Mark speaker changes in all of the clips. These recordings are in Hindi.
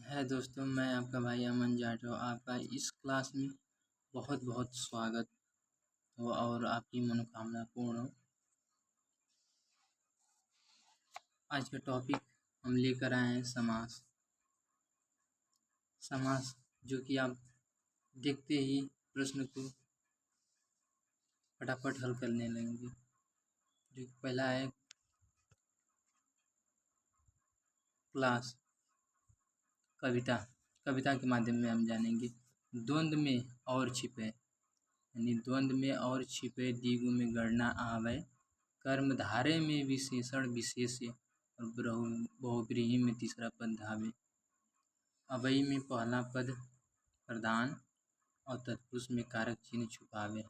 Speaker 1: है दोस्तों, मैं आपका भाई अमन जाटव आपका इस क्लास में बहुत बहुत स्वागत हो और आपकी मनोकामना पूर्ण हो। आज का टॉपिक हम लेकर आए हैं समास। समास जो कि आप देखते ही प्रश्न को फटाफट हल करने लगेंगे। जो पहला है क्लास कविता। कविता के माध्यम में हम जानेंगे द्वंद्व में और छिपे, यानी द्वंद्व में और छिपे दिगु में गणना आवे, कर्मधारे में विशेषण विशेष्य और बहुव्रीहि में तीसरा पद धावे, अवयी में पहला पद प्रधान और तत्पुरुष में कारक चिन्ह छुपावे।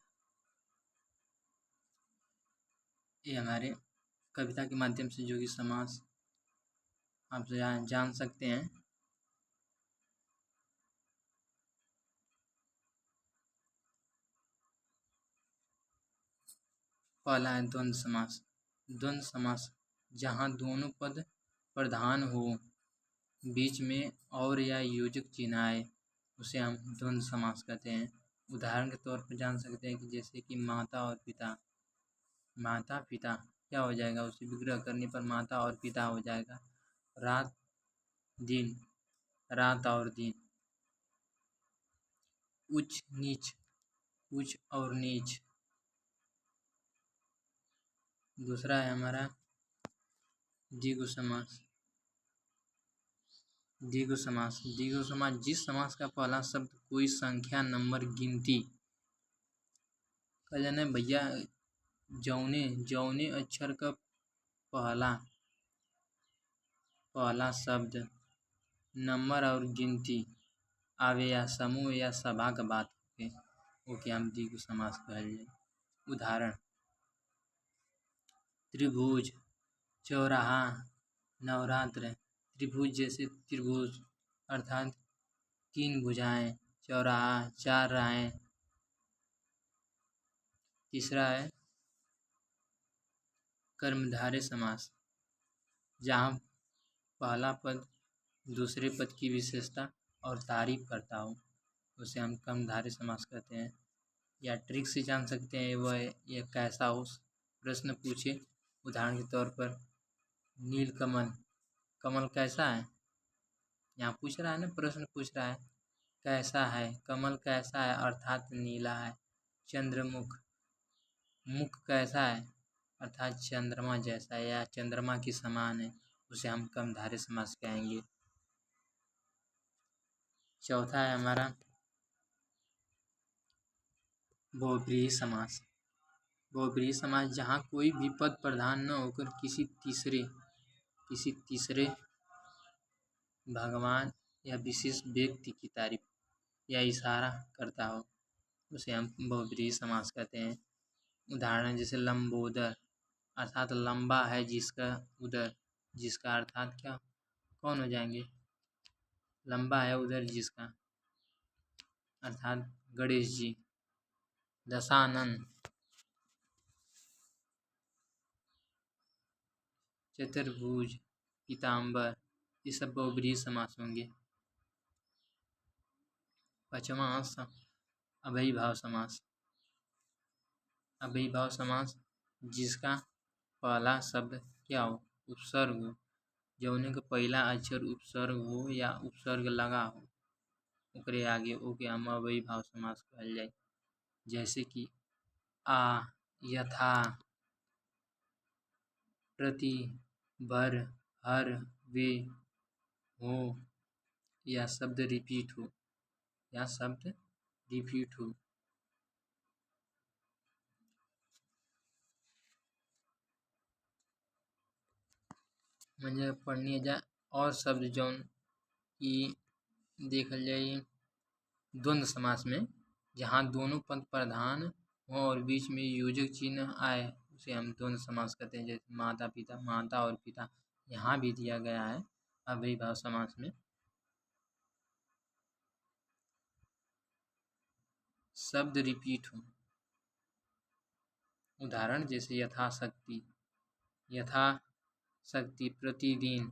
Speaker 1: ये हमारे कविता के माध्यम से जो कि समास आप जान सकते हैं। पहला है द्वंद्व समास। द्वंद्व समास जहाँ दोनों पद प्रधान हो, बीच में और या योजक चिन्ह आए, उसे हम द्वंद्व समास कहते हैं। उदाहरण के तौर पर जान सकते हैं कि जैसे कि माता और पिता। माता पिता क्या हो जाएगा, उसे विग्रह करने पर माता और पिता हो जाएगा। रात दिन, रात और दिन। उच्च नीच, उच्च और नीच। दूसरा है हमारा द्विगु समास। द्विगु समास। द्विगु समास जिस समास का पहला शब्द कोई संख्या, नंबर, गिनती का जाना भैया, जौने अक्षर का पहला शब्द नंबर और गिनती आवे या समूह या सभा का बात होके ओके हम द्विगु समास कहल जाए। उदाहरण त्रिभुज, चौराहा, नवरात्र। त्रिभुज जैसे त्रिभुज अर्थात 3 भुजाएं, चौराहा 4 राहें। तीसरा है कर्मधारय समास, जहाँ पहला पद दूसरे पद की विशेषता और तारीफ करता हो, उसे हम कर्मधारय समास कहते हैं। या ट्रिक से जान सकते हैं वह यह कैसा हो। प्रश्न पूछे, उदाहरण के तौर पर नीलकमल, कमल कैसा है। यहाँ पूछ रहा है ना, प्रश्न पूछ रहा है कैसा है, कमल कैसा है अर्थात नीला है। चंद्रमुख, मुख कैसा है अर्थात चंद्रमा जैसा है या चंद्रमा के समान है, उसे हम कर्मधारय समास कहेंगे। चौथा है हमारा बहुव्रीहि समास। बहुव्रीहि समास जहाँ कोई भी पद प्रधान न होकर किसी तीसरे भगवान या विशेष व्यक्ति की तारीफ या इशारा करता हो, उसे हम बहुव्रीहि समास कहते हैं। उदाहरण जैसे लंबोदर अर्थात लंबा है जिसका उदर, जिसका अर्थात क्या कौन हो जाएंगे, लंबा है उदर जिसका अर्थात गणेश जी। दशानन, चतुर्भुज, पीताम्बर, ये सब बहुव्रीहि समास होंगे। पांचवा अव्ययीभाव समास। अव्ययीभाव समास जिसका पहला शब्द क्या हो, उपसर्ग हो, जौने का पहला अक्षर उपसर्ग हो या उपसर्ग लगा हो, ओकरे आगे ओके हम अव्ययीभाव समास कहल जाए। जैसे कि आ, यथा, प्रति, भर, हर, वे, हो या शब्द रिपीट हो, म्हणजे पढ़नी जा और शब्द जौन की देखल जाए द्वंद्व समास में, जहाँ दोनों पद प्रधान हो और बीच में योजक चिन्ह आए, उसे हम द्वंद्व समास कहते हैं। जैसे माता पिता, माता और पिता यहाँ भी दिया गया है अव्ययीभाव समास में। शब्द रिपीट हो, उदाहरण जैसे यथाशक्ति, यथाशक्ति प्रतिदिन,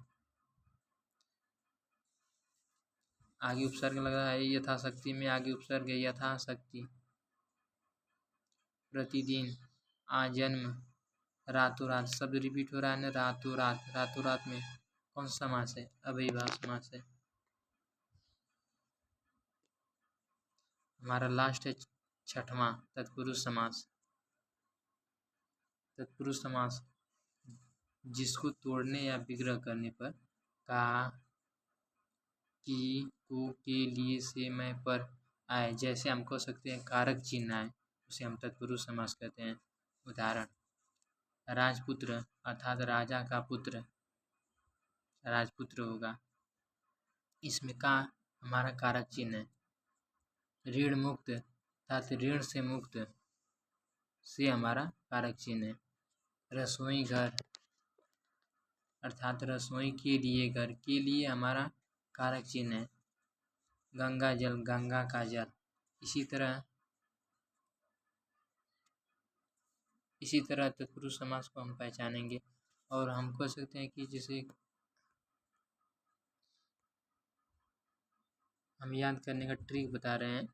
Speaker 1: आगे उपसर्ग लगा है यथाशक्ति में, आगे उपसर्ग है यथाशक्ति। प्रतिदिन, आजन्म, रातों रात। शब्द रिपीट हो रहा है ना, रातों रात। रातों रात में कौन सा समास है? अव्ययीभाव समास है। हमारा लास्ट है छठवां, तत्पुरुष समास। तत्पुरुष समास जिसको तोड़ने या विग्रह करने पर का, की, को, के, लिए, से, मैं, पर आए, जैसे हम कह सकते हैं कारक चिन्ह आए, उसे हम तत्पुरुष समास कहते हैं। उदाहरण, राजपुत्र अर्थात राजा का पुत्र राजपुत्र होगा, इसमें का हमारा कारक चिन्ह है। ऋण मुक्त अर्थात ऋण से मुक्त, से हमारा कारक चिन्ह है। रसोई घर अर्थात रसोई के लिए, घर के लिए हमारा कारक चिन्ह है। गंगा जल, गंगा का जल। इसी तरह तत्पुरुष समास को हम पहचानेंगे। और हम कह सकते हैं कि जैसे हम याद करने का ट्रिक बता रहे हैं।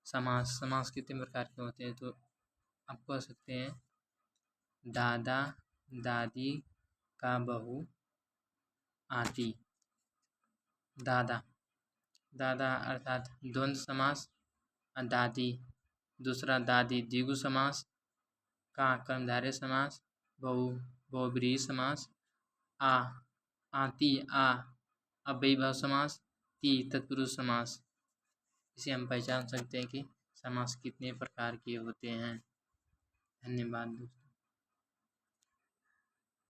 Speaker 1: समास कितने प्रकार के होते हैं, तो आप कह सकते हैं दादा दादी का बहू आती। दादा अर्थात द्वंद्व समास। दादी, दूसरा दादी द्विगु समास। का कर्मधारय समास। बहु बहुब्रीहि समास। आती अव्ययीभाव समास। ती तत्पुरुष समास। इसे हम पहचान सकते हैं कि समास कितने प्रकार के होते हैं। धन्यवाद दोस्तों।